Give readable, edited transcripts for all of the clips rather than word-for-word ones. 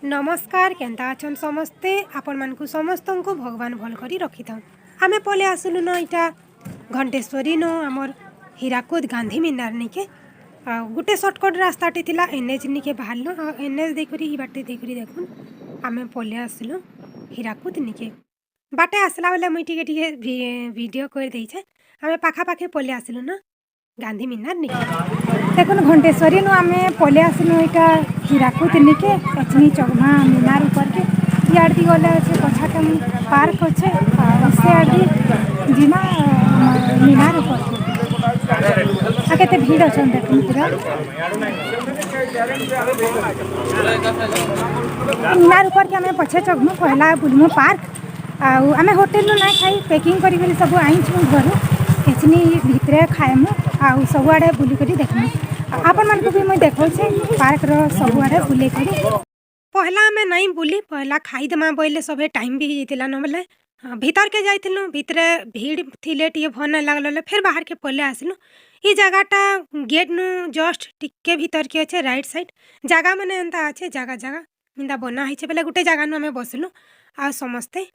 नमस्कार केन्ता अछन समस्ते आपण मानकु समस्त को भगवान भल करी रखी था। आमे पले आसलु न इटा घंटेश्वरी नो आमर हीराकुद गांधी मीनार निके गुटे सर्टकट रास्ताटे थिला एनएच निके बाहरलो एनएच देखरी ई बाटे देखरी देखुन आमे पले आसलु हीराकुद निके बाटे आसला बेले मुई टिके टिके वीडियो कर देइछे। आमे पाखा पाखे पले आसलु न गांधी मीनार निके देखुन घंटेश्वरी नो आमे पले आसलु इटा हीराकुद निके एचनी चौमा मीनार ऊपर के यार दी गले अच्छे पछाटे पार्क अच्छे उससे आगे जिमा मीनार ऊपर के आगे ते भीड़ अच्छन देखुन पूरा मीनार ऊपर के आमे पछे चगमु पहला बुलमु पार्क आमे होटल ना खाई पैकिंग करी करी सब आइछु घर एचनी भितरे खाएमु आउ सब आड़े बुली करी देखमु आपण मानकु भी मैं देखौछे पार्क रो सब आड़े बुले करी पहला आमे नहीं बुली पहला खाई देमा बोइले सबे टाइम भी हितिला न बोले भीतर के जाइथिलु भितरे भीड़ थिले टिए भन नहीं लागले फिर बाहर के पले आसिलु ई जगहटा गेट नु जस्ट टिके भीतर के अच्छे राइट साइड जगह माने एंता अच्छे जगह जगह मिंदा बना हिचे बेले गुटे जगह नु आमे बसलु आ समस्ते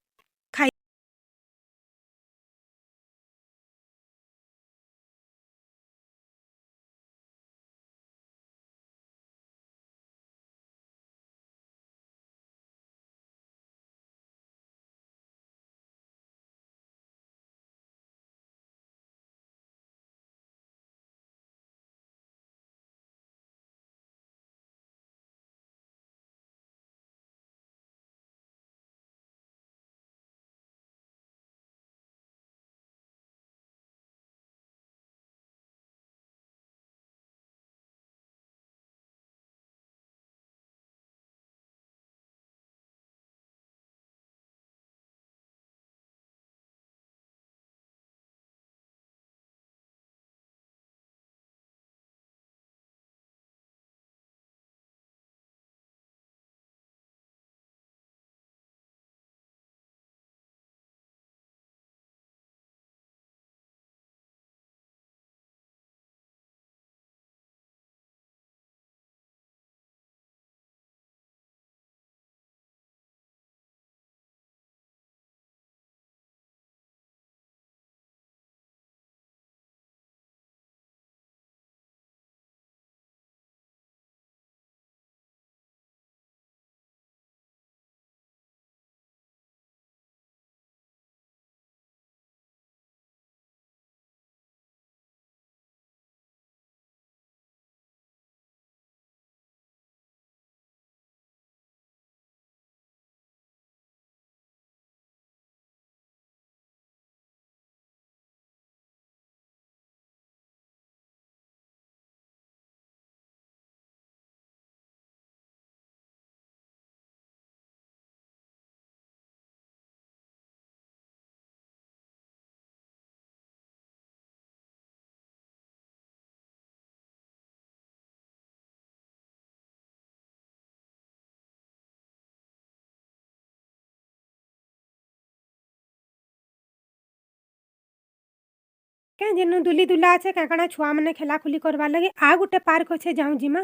क्या जेनु दुली दुला अच्छे काकड़ा छुआ मैंने खेला खुली करवा लगे आ गुटे पार्क अच्छे जाऊँ जिमा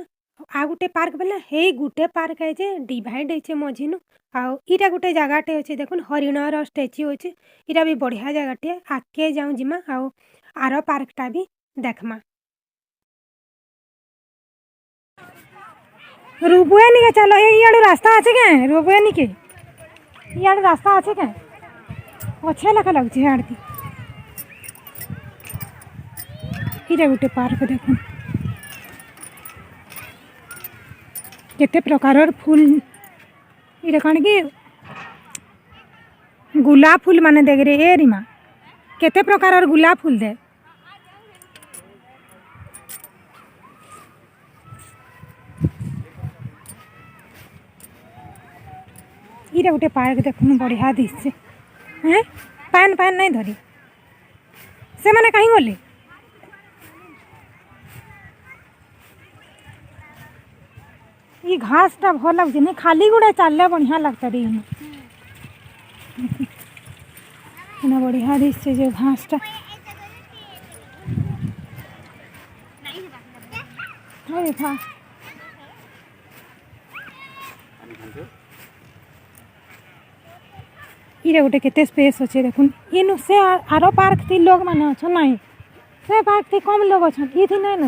आ गुटे पार्क बेले हे गुटे पार्क है जे डिवाइड है मझिनु आउ इटा गुटे जगहटे अच्छे देखुन हरिणर स्टैच्यू अच्छे इटा भी बढ़िया जगहटे आगे जाऊँ जिमा आउ आर पार्कटा भी देखमा रुबुए निके चलो ये रास्ता अच्छे क्या रुबुए निके ये रास्ता अच्छे क्या अच्छे लगा लगुच आड़ती इटा गोटे पार्क देखो केते प्रकार फूल इटा कौन कि गुलाब फूल माने देख रे ए रिमा केते प्रकार गुलाब फूल दे इटा गोटे पार्क देखुन बढ़िया दिशे हैं पान पान नहीं धरी से माने कहीं गले ये घास टा भल लगे नहीं खाली गुड़े चलले बढ़िया लगता रही बढ़िया दिशे जो घास टा अरे था इरे गोटे केते स्पेस अच्छे देखुन इनु से आरो पार्क थी लोग माने अच्छा नहीं से पार्क थी कम लोग अच्छा ये थी नहीं ना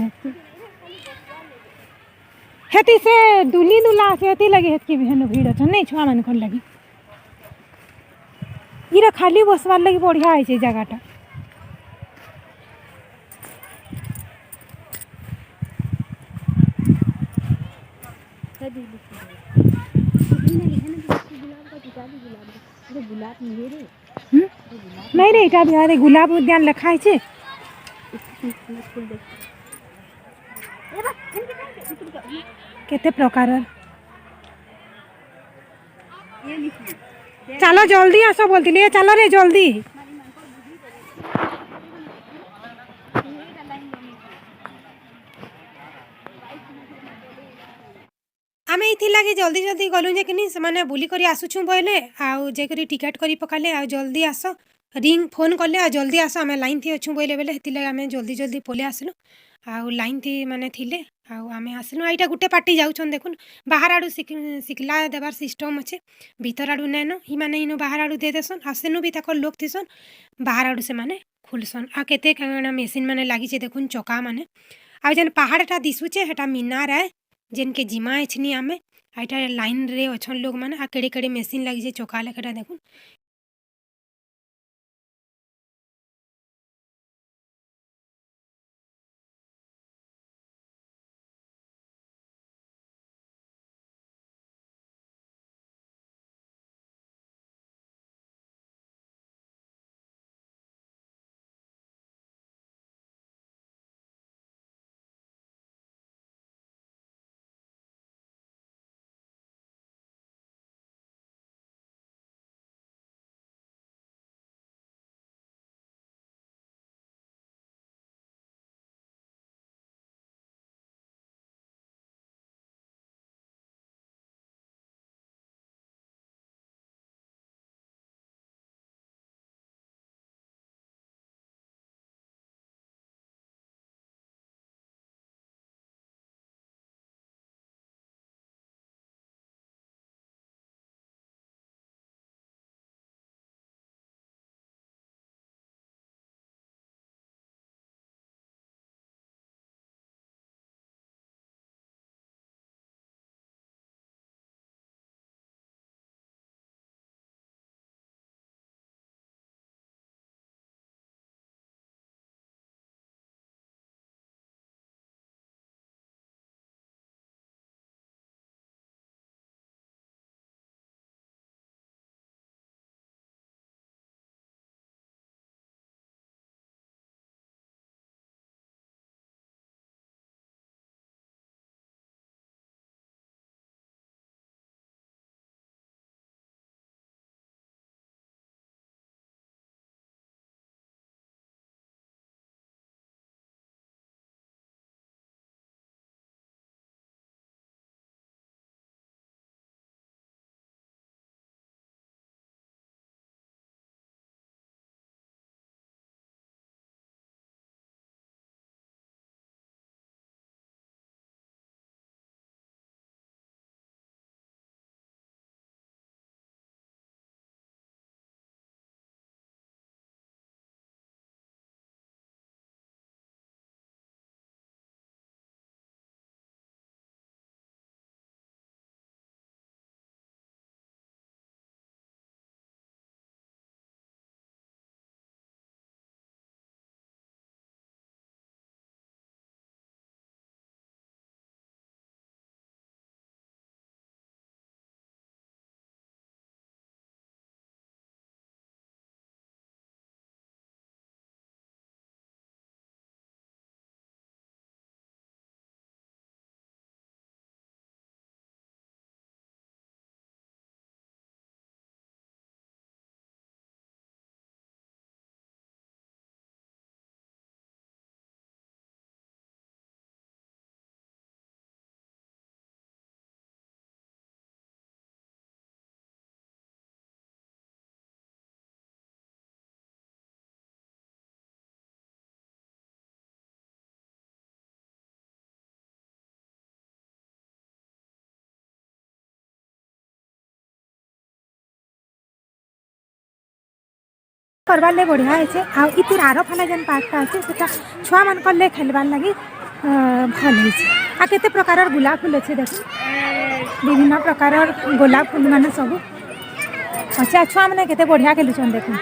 हेती से दुली दुला से हेती लगे हेत की भेन भीड़ अच्छा नहीं छुआ मन कोन लगी इरा खाली बसवार लगी बढ़िया है छे जगहटा नहीं रे इटा बिहार गुलाब उद्यान लिखा है छे केते प्रकार चलो जल्दी आसो बोलती चलो रे जल्दी आमे इथिलागि जल्दी जल्दी गलु जे किनी से बुली करी आसुछु बोले आउ जे करी टिकट करी पकाले आ जल्दी आस रिंग फोन कले आ जल्दी आस आमे लाइन थी अच्छु बोले बेले हेतिलागि आमे जल्दी जल्दी पले आसलु आउ लाइन थी माने थिले आउ आमे आसलु आइटा गुटे पार्टी जाउछन देखुन बाहर आडू सिखला देबार सिस्टम अच्छे भीतर आडू नेनो हि माने इनो बाहर आडू दे देसन आसेनु भी ताकर लोक थिसन बाहर आडू से माने खुलसन आ केते काना मेसिन माने लागी छे देखुन चका माने आ जेन पहाड़टा दिसुचे हेटा मीनार है जेन के जिमा एछनी आमे आइटा लाइन रे अछन लोग माने आ केड़े केड़े मेसिन लागी छे चका लेखेटा देखुन करवार ले बढ़िया है आ इतिर आर फाला जेन पार्कटा अच्छे से छुआ मान ले खेलबार लगी भल है आ केते प्रकार गुलाब फूल अच्छे देख विभिन्न प्रकार गोलाप फूल मान सब अच्छा छुआ मैंने केते बढ़िया खेलुछन देखो।